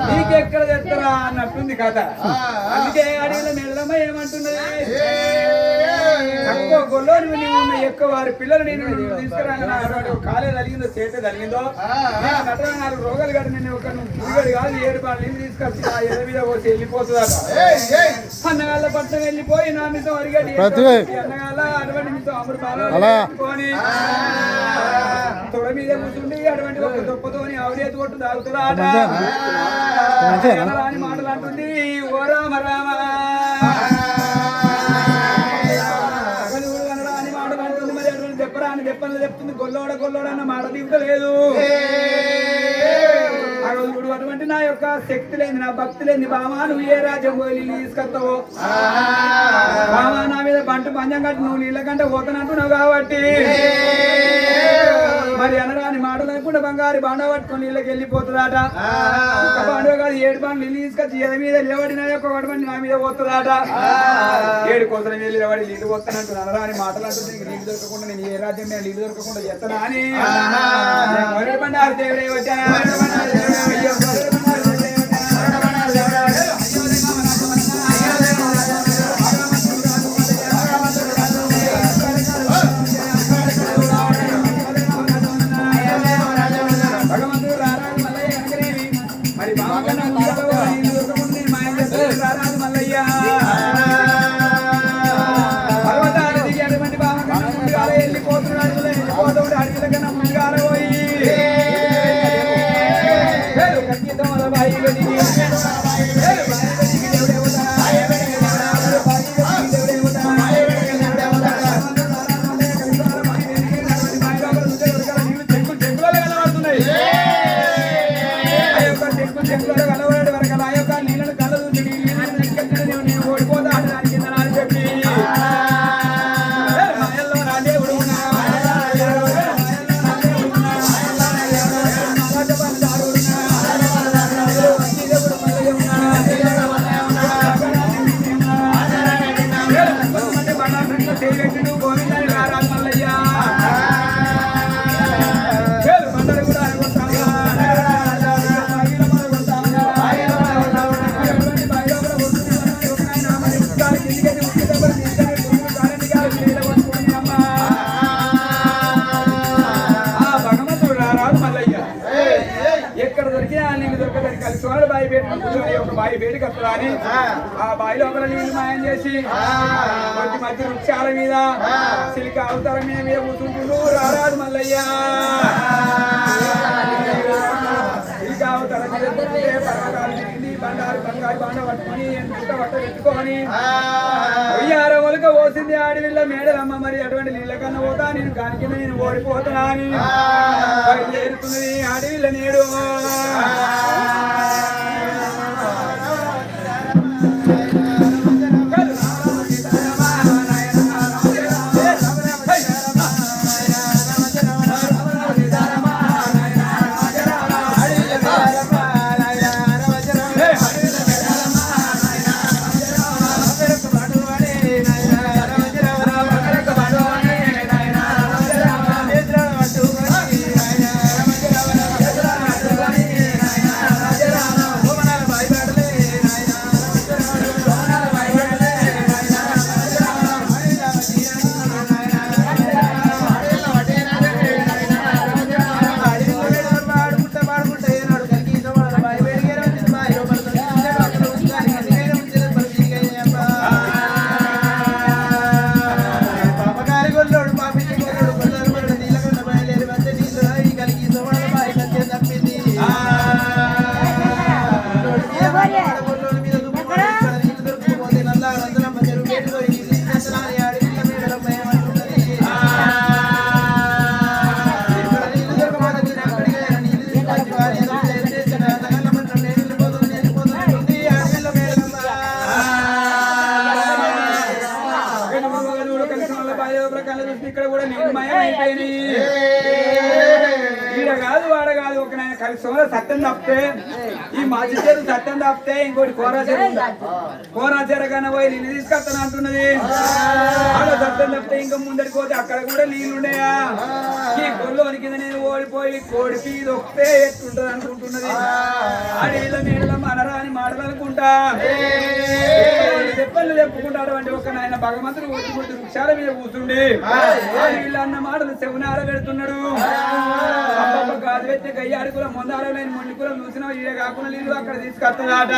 నీకెక్కడ తెస్తారా అన్నట్టుంది కథ. అందుకే అడిగిన మెల్లమ్మ ఏమంటున్నది, తక్కువ గొల్లో నువ్వు ఎక్కువ వారి పిల్లలు నేను తీసుకురాను కాలేజ్ అలిగిందో చేతే జరిగిందో 4 రోగాలు కాదు నేను ఒక పురుగడు కాదు 7 బాగా నీళ్ళు తీసుకొచ్చి ఆ ఎద మీద పోసి వెళ్ళిపోతుందట. అన్నగాళ్ళ పట్టణం వెళ్ళిపోయి నా మీతో అడిగాడు అన్నగాళ్ళ 60 నిమిషం అమరు బాలని తొడ మీద కూర్చుండి అటువంటి ఒక దొప్పతోని ఆవిడేది కొట్టు తాగుతుందా అని మాటలు అంటుంది. ఓ రామ రామ అని మాటలు అంటుంది. మరి అటువంటి చెప్పరా అని చెప్తుంది. గొల్లోడ అన్న మాట దిగుతలేదు. అటువంటి నా యొక్క శక్తి లేని నా భక్తి లేని బామా నువ్వు ఏ రాజ్యం పోయి నీళ్ళు తీసుకొస్తావు బామా నా మీద బంటు పంజం కట్టి నువ్వు నీళ్ళ కంటే పోతానంటున్నావు కాబట్టి మరి అనరాని మాటలు అనుకుంటే బంగారు బాండ పట్టుకొని నీళ్ళకి వెళ్ళిపోతుందట. బాండవ కాదు 7 బాండ్లు నీళ్ళు తీసుకొచ్చి ఎద మీద నిలబడి నా యొక్క వడబండి నా మీద పోతుందట. 7 కోసలు వెళ్ళి నిలబడి నీళ్ళు పోతానంటు అనరాని మాటలు అంటుంది. నీళ్ళు దొరకకుండా నేను ఏ రాజ్యం మీద నీళ్ళు దొరకకుండా చేస్తానా అని బండారు దేవుడే వచ్చాను. బాయి వేడికి వస్తుందా అని ఆ బాయిలో ఒకరు నీళ్ళు మాయం చేసి మధ్య మధ్య వృక్షాల మీద సిలిక అవతారం మీద కూర్చుంటుండు రారాదు మల్లయ్య. సిలిక అవతారం మీద పర్వతాలు తిరిగింది బండారు బంగారు బాండ పట్టుకొని ఎంత బట్ట పెట్టుకొని 1000 ఒలక పోసింది ఆడవిల్ల మేడలమ్మ. మరి అటువంటి నీళ్ళ కన్నా పోతా నేను కాని కింద నేను ఓడిపోతున్నా అని బయలుదేరుతున్నది ఆడవిల్ల నేడు. సోల సత్యం తప్పితే ఈ మధ్య చేరు సత్యం తప్పితే ఇంకోటి కోరాచేర కన్నా పోయి నిన్ను తీసుకొస్తాను అంటున్నది. ఆడ సత్యం తప్పితే ఇంకా ముందరికి పోతే అక్కడ కూడా నీళ్ళు ఉన్నాయా? ఈ గొల్లోని కింద నేను ఓడిపోయి కోడికి ఇది ఒక్కటే ఎట్టుంటది అనుకుంటున్నది. అడవిల మేడల మనరాని మాటలనుకుంటా చెప్పలు చెప్పుకుంటా అటువంటి ఒక నాయన భగవంతుడు కొట్టుకుంటూ వృక్షాల మీద కూర్చుండి వీళ్ళు అన్న మాటలు చెవునార పెడుతున్నాడు. కాదు పెట్టి గయ్యాడుకుల మొందాడలేని మొండికులం చూసినా ఈడ కాకుండా నీళ్ళు అక్కడ తీసుకొస్తాడట.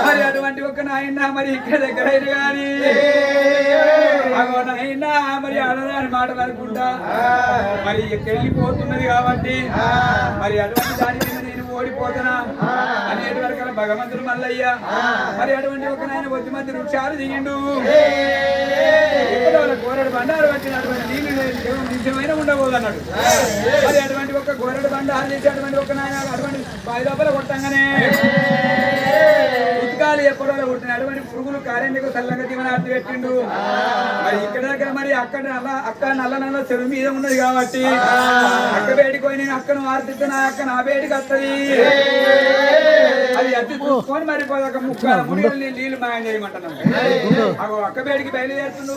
మరి అటువంటి ఒక నాయన మరి ఇక్కడ దగ్గర కానీ అగో నాయన మరి ఆడదాని మాటలు అనుకుంటా మరి వెళ్ళిపోతున్నది కాబట్టి మరి అటువంటి దాని మీద నేను ఓడిపోతున్నా అనేటి వరకు భగవంతుడు మల్లయ్య మరి అటువంటి ఒక నాయన వచ్చి మధ్య వృక్షాలు దిగిండు. గోరడు బండారు పట్టినటువంటి నీళ్ళు నిజమైన ఉండబోదు అన్నాడు. మరి అటువంటి ఒక గోరడు బండారు చేసి అటువంటి ఒక నాయన అటువంటి బావి లోపల కొట్టంగానే ఉతకాలు ఎప్పుడో పుట్టిన అటువంటి పురుగులు కార్యానికి చల్లగా దీవనార్తి పెట్టిండు. మరి ఇక్కడ దగ్గర మరి అక్క నల్ల చెరువు మీద ఉన్నది కాబట్టి అక్క బేటికి నేను అక్కను ఆర్తిస్తే నా అక్క నా బేటికి వస్తుంది. అది అతి చూసుకొని మరి ఒక ముక్క ముడిలు నీళ్లు మాయం చేయమంటున్నాను. అక్క బేటికి బయలుదేరుతుండు.